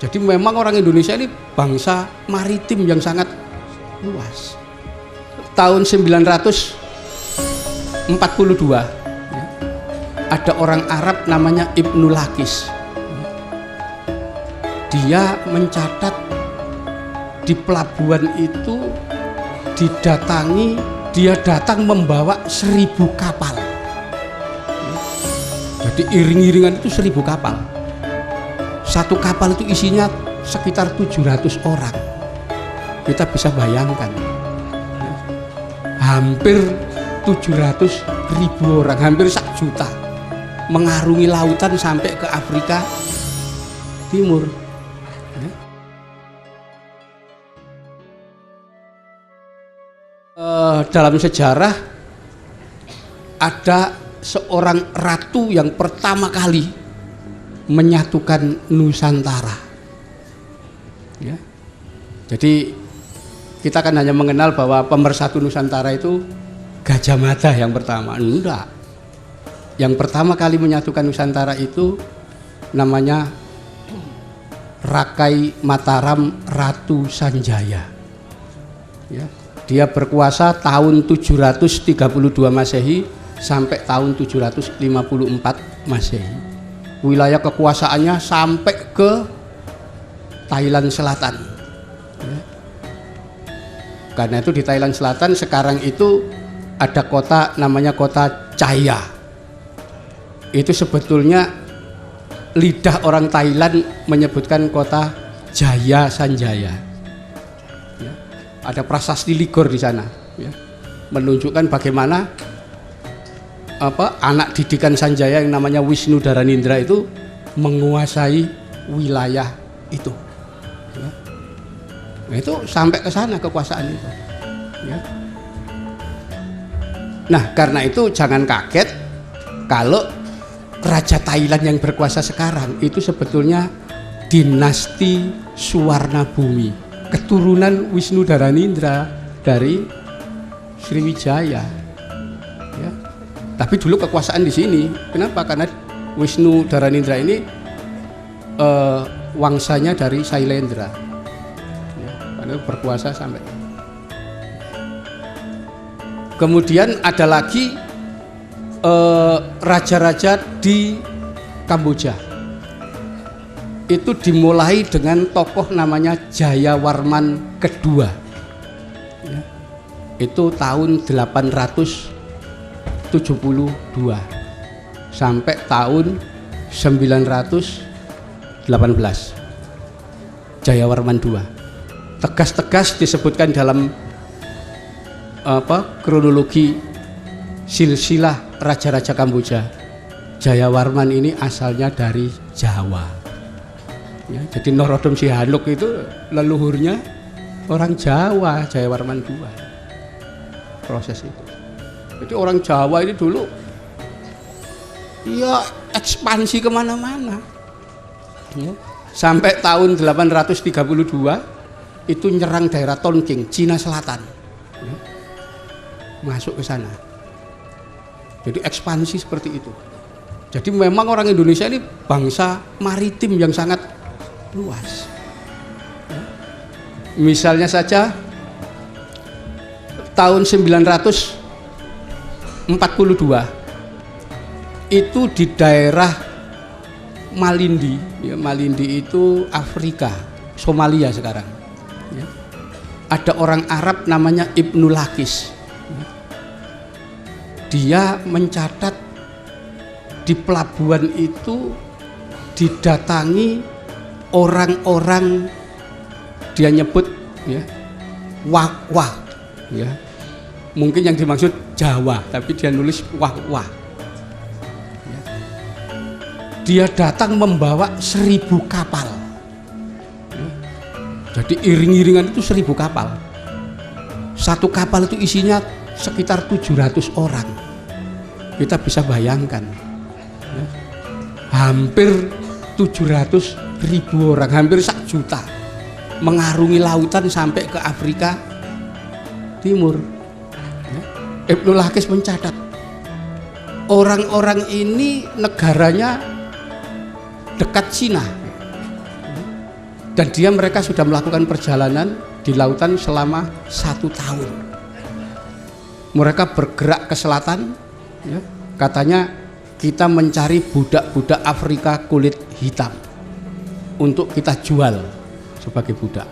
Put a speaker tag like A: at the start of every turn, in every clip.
A: Jadi memang orang Indonesia ini bangsa maritim yang sangat luas. Tahun 942 ada orang Arab namanya Ibnu Lakis. Dia mencatat di pelabuhan itu dia datang membawa 1000 kapal. Jadi iring-iringan itu 1000 kapal. Satu kapal itu isinya sekitar 700 orang. Kita bisa bayangkan, hampir 700.000 orang, hampir 1 juta, mengarungi lautan sampai ke Afrika Timur. Dalam sejarah ada seorang ratu yang pertama kali menyatukan Nusantara. Ya. Jadi kita kan hanya mengenal bahwa pemersatu Nusantara itu Gajah Mada yang pertama. Enggak. Yang pertama kali menyatukan Nusantara itu namanya Rakai Mataram Ratu Sanjaya. Ya. Dia berkuasa tahun 732 Masehi sampai tahun 754 Masehi. Wilayah kekuasaannya sampai ke Thailand Selatan. Ya. Karena itu di Thailand Selatan sekarang itu ada kota namanya kota Chaya. Itu sebetulnya lidah orang Thailand menyebutkan kota Jaya Sanjaya. Ya. Ada prasasti Ligor di sana, ya. Menunjukkan bagaimana anak didikan Sanjaya yang namanya Wisnu Dharanindra itu menguasai wilayah itu. Ya. Nah, itu sampai ke sana kekuasaan itu. Ya. Nah, karena itu jangan kaget kalau Raja Thailand yang berkuasa sekarang itu sebetulnya dinasti Suwarnabhumi, keturunan Wisnu Dharanindra dari Sriwijaya. Ya. Tapi dulu kekuasaan di sini. Kenapa? Karena Wisnu Dharanindra ini wangsanya dari Sailendra. Ya, karena berkuasa sampai. Kemudian ada lagi raja-raja di Kamboja. Itu dimulai dengan tokoh namanya Jayawarman kedua. Ya. Itu tahun 872 sampai tahun 918. Jayawarman II. Tegas-tegas disebutkan dalam kronologi silsilah raja-raja Kamboja. Jayawarman ini asalnya dari Jawa. Ya, jadi Norodom Sihanouk itu leluhurnya orang Jawa, Jayawarman II. Proses itu. Jadi orang Jawa ini dulu ya ekspansi kemana-mana. Ya. Sampai tahun 832 itu nyerang daerah Tonking, Cina Selatan. Ya. Masuk ke sana. Jadi ekspansi seperti itu. Jadi memang orang Indonesia ini bangsa maritim yang sangat luas. Ya. Misalnya saja tahun 942 itu di daerah Malindi, ya, Malindi itu Afrika, Somalia sekarang. Ya. Ada orang Arab namanya Ibnu Lakis. Ya. Dia mencatat di pelabuhan itu didatangi orang-orang, dia nyebut ya wah-wah, ya. Mungkin yang dimaksud Jawa, tapi dia nulis wah-wah. Ya. Dia datang membawa 1000 kapal. Ya. Jadi iring-iringan itu 1000 kapal. Satu kapal itu isinya sekitar 700 orang. Kita bisa bayangkan, ya. Hampir 700.000 orang, hampir 1 juta, mengarungi lautan sampai ke Afrika Timur. Ya. Ibnu Lakis mencatat orang-orang ini negaranya dekat Cina. Dan mereka sudah melakukan perjalanan di lautan selama 1 tahun. Mereka bergerak ke selatan, ya, katanya kita mencari budak-budak Afrika kulit hitam untuk kita jual sebagai budak.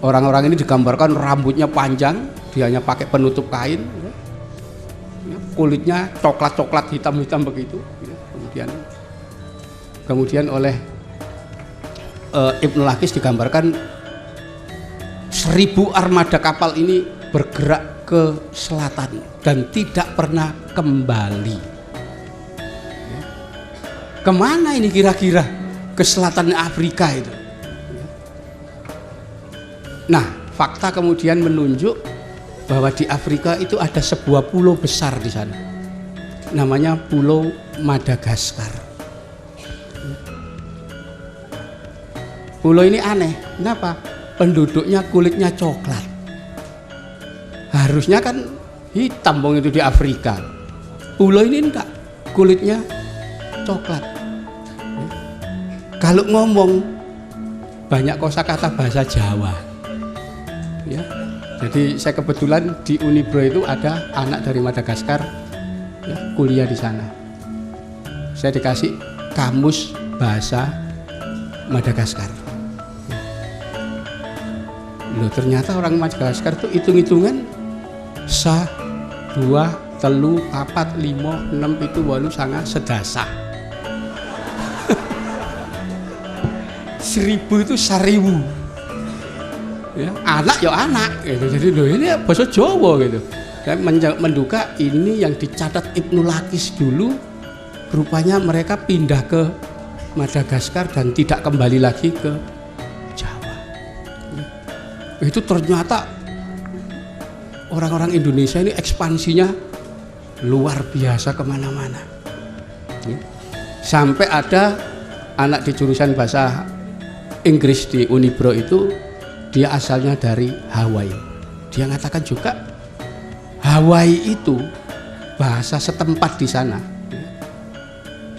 A: Orang-orang ini digambarkan rambutnya panjang, dia hanya pakai penutup kain, ya, kulitnya coklat-coklat hitam-hitam begitu, ya. Kemudian oleh Ibnu Lakis digambarkan 1000 armada kapal ini bergerak ke selatan dan tidak pernah kembali. Kemana ini kira-kira? Ke selatan Afrika itu. Nah, fakta kemudian menunjuk bahwa di Afrika itu ada sebuah pulau besar di sana. Namanya Pulau Madagaskar. Pulau ini aneh, kenapa? Penduduknya kulitnya coklat. Harusnya kan hitam bong itu di Afrika. Pulau ini enggak, kulitnya coklat. Kalau ngomong banyak kosakata bahasa Jawa. Ya. Jadi saya kebetulan di Unibro itu ada anak dari Madagaskar, ya, kuliah di sana. Saya dikasih kamus bahasa Madagaskar. Loh, ternyata orang Madagaskar itu hitung-hitungan 1, 2, 3, 4, 5, 6, 7, 8, 9, 10. 1000 itu 1000. Ya, anak ya anak gitu. Jadi loh, ini bahasa Jawa gitu. Dan menduga ini yang dicatat Ibnu Lakis dulu, rupanya mereka pindah ke Madagaskar dan tidak kembali lagi ke Jawa. Itu ternyata orang-orang Indonesia ini ekspansinya luar biasa kemana-mana. Sampai ada anak di jurusan bahasa Inggris di Unibro itu, dia asalnya dari Hawaii. Dia mengatakan juga Hawaii itu bahasa setempat di sana.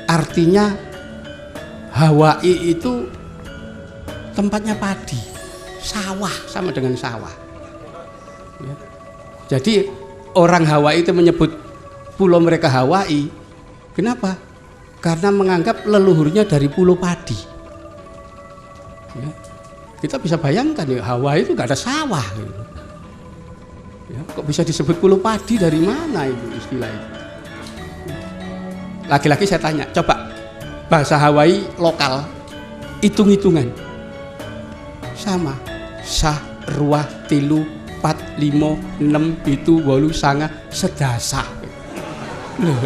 A: Artinya Hawaii itu tempatnya padi, sawah, sama dengan sawah. Ya. Jadi orang Hawaii itu menyebut pulau mereka Hawaii. Kenapa? Karena menganggap leluhurnya dari pulau padi. Ya. Kita bisa bayangkan ya, Hawaii itu nggak ada sawah. Gitu. Ya, kok bisa disebut pulau padi, dari mana itu istilah itu? Lagi-lagi saya tanya, coba bahasa Hawaii lokal, hitung-hitungan sama, sah, ruah, tilu, 4, 5, 6, 7, 8, 9, 10. Loh,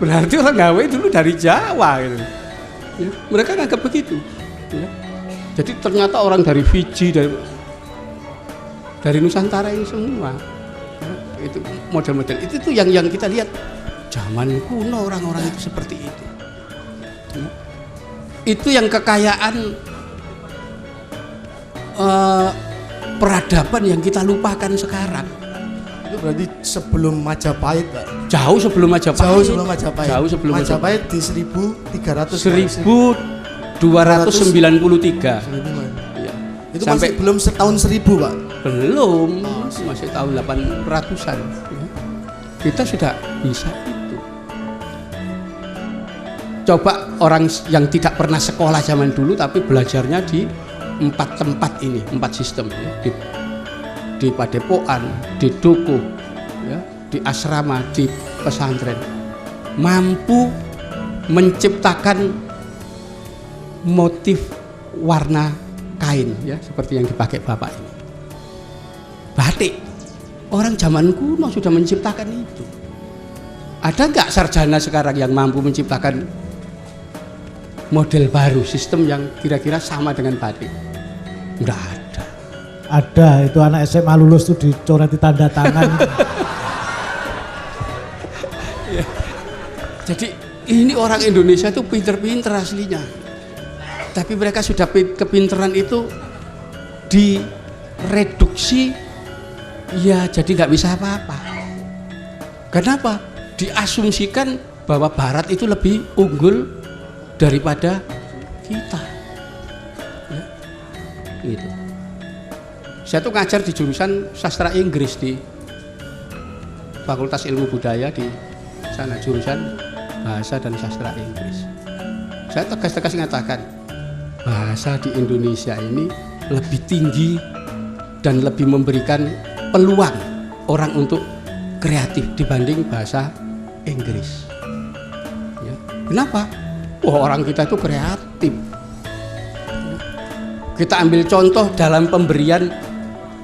A: berarti orang Hawaii dulu dari Jawa gitu. Ya, mereka nganggap begitu. Ya. Jadi ternyata orang dari Fiji, dari Nusantara ini semua, ya, itu model-model itu tuh yang kita lihat zaman kuno, orang-orang itu seperti itu. Ya. Itu yang kekayaan peradaban yang kita lupakan sekarang.
B: Itu berarti sebelum Majapahit, Pak?
A: Jauh sebelum Majapahit.
B: Jauh sebelum Majapahit.
A: Jauh sebelum
B: Majapahit di 1300.
A: 1293.
B: Ya. Itu sampai masih belum setahun 1000, Pak?
A: Belum, masih tahun 800-an. Kita sudah bisa itu. Coba orang yang tidak pernah sekolah zaman dulu tapi belajarnya di 4 tempat ini, 4 sistem, ya. Di padepokan, di dukuh, ya, di asrama, di pesantren, mampu menciptakan motif warna kain, ya, seperti yang dipakai bapak ini. Batik, orang zaman kuno sudah menciptakan itu. Ada nggak sarjana sekarang yang mampu menciptakan model baru, sistem yang kira-kira sama dengan batik? Nggak ada.
C: Ada, itu anak SMA lulus tuh dicoreti tanda tangan.
A: Ya. Jadi ini orang Indonesia itu pinter-pinter aslinya. Tapi mereka sudah kepinteran itu direduksi, ya jadi nggak bisa apa-apa. Kenapa? Diasumsikan bahwa Barat itu lebih unggul daripada kita. Gitu. Saya tuh ngajar di jurusan sastra Inggris di Fakultas Ilmu Budaya di sana, jurusan bahasa dan sastra Inggris. Saya tegas-tegas mengatakan bahasa di Indonesia ini lebih tinggi dan lebih memberikan peluang orang untuk kreatif dibanding bahasa Inggris. Ya. Kenapa? Wah, orang kita itu kreatif. Kita ambil contoh dalam pemberian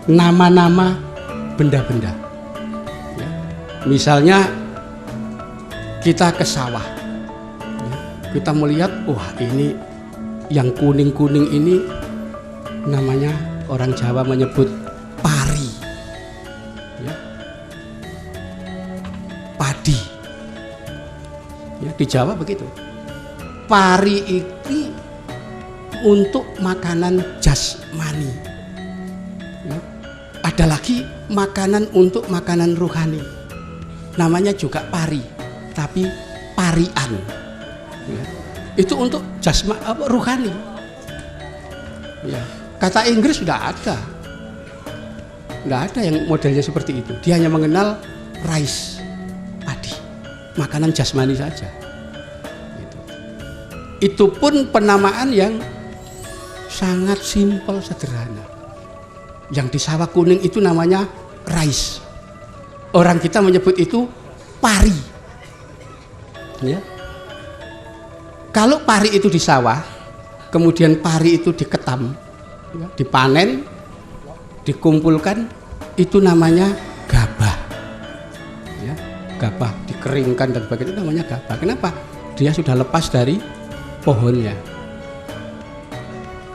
A: nama-nama benda-benda. Ya. Misalnya kita ke sawah, ya. Kita melihat, wah ini yang kuning-kuning ini namanya orang Jawa menyebut pari, ya. Padi. Ya, di Jawa begitu. Pari ini untuk makanan jasmani. Ya. Ada lagi makanan untuk makanan rohani. Namanya juga pari, tapi parian. Ya. Itu untuk rohani. Ya. Kata Inggris sudah ada. Nggak ada yang modelnya seperti itu. Dia hanya mengenal rice, padi, makanan jasmani saja. Gitu. Itu pun penamaan yang sangat simpel, sederhana. Yang di sawah kuning itu namanya rice. Orang kita menyebut itu pari. Ya. Kalau pari itu di sawah, kemudian pari itu diketam, ya, dipanen, dikumpulkan, itu namanya gabah. Ya, gabah dikeringkan dan sebagainya, itu namanya gabah. Kenapa? Dia sudah lepas dari pohonnya.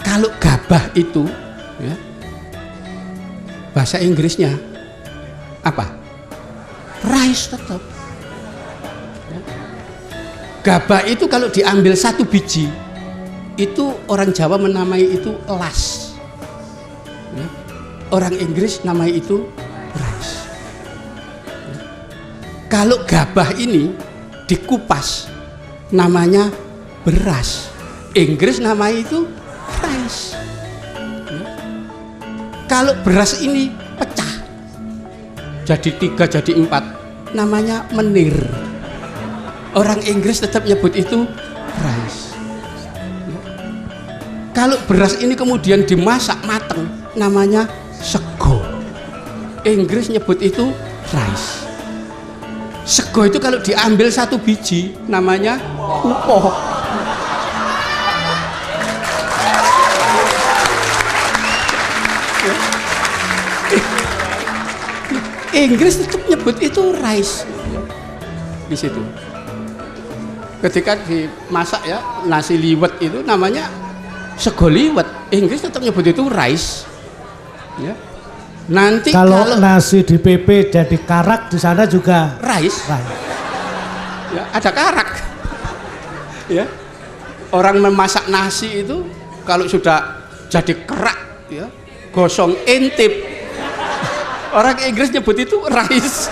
A: Kalau gabah itu, ya, bahasa Inggrisnya apa? Rice tetap. Ya. Gabah itu kalau diambil satu biji, itu orang Jawa menamai itu elas. Ya. Orang Inggris namai itu rice. Ya. Kalau gabah ini dikupas, namanya beras. Inggris namai itu rice. Ya. Kalau beras ini pecah jadi 3 jadi 4, namanya menir. Orang Inggris tetap nyebut itu rice. Ya. Kalau beras ini kemudian dimasak mateng, namanya sego. Inggris nyebut itu rice. Sego itu kalau diambil satu biji, namanya upoh. Inggris tetap nyebut itu rice. Di situ. Ketika dimasak ya nasi liwet itu namanya sego liwet. Inggris tetap nyebut itu rice. Ya. Nanti
C: kalau nasi di PP jadi karak, di sana juga
A: rice. Ya, ada karak. Ya. Orang memasak nasi itu kalau sudah jadi kerak, ya, gosong intip. Orang Inggris nyebut itu rice.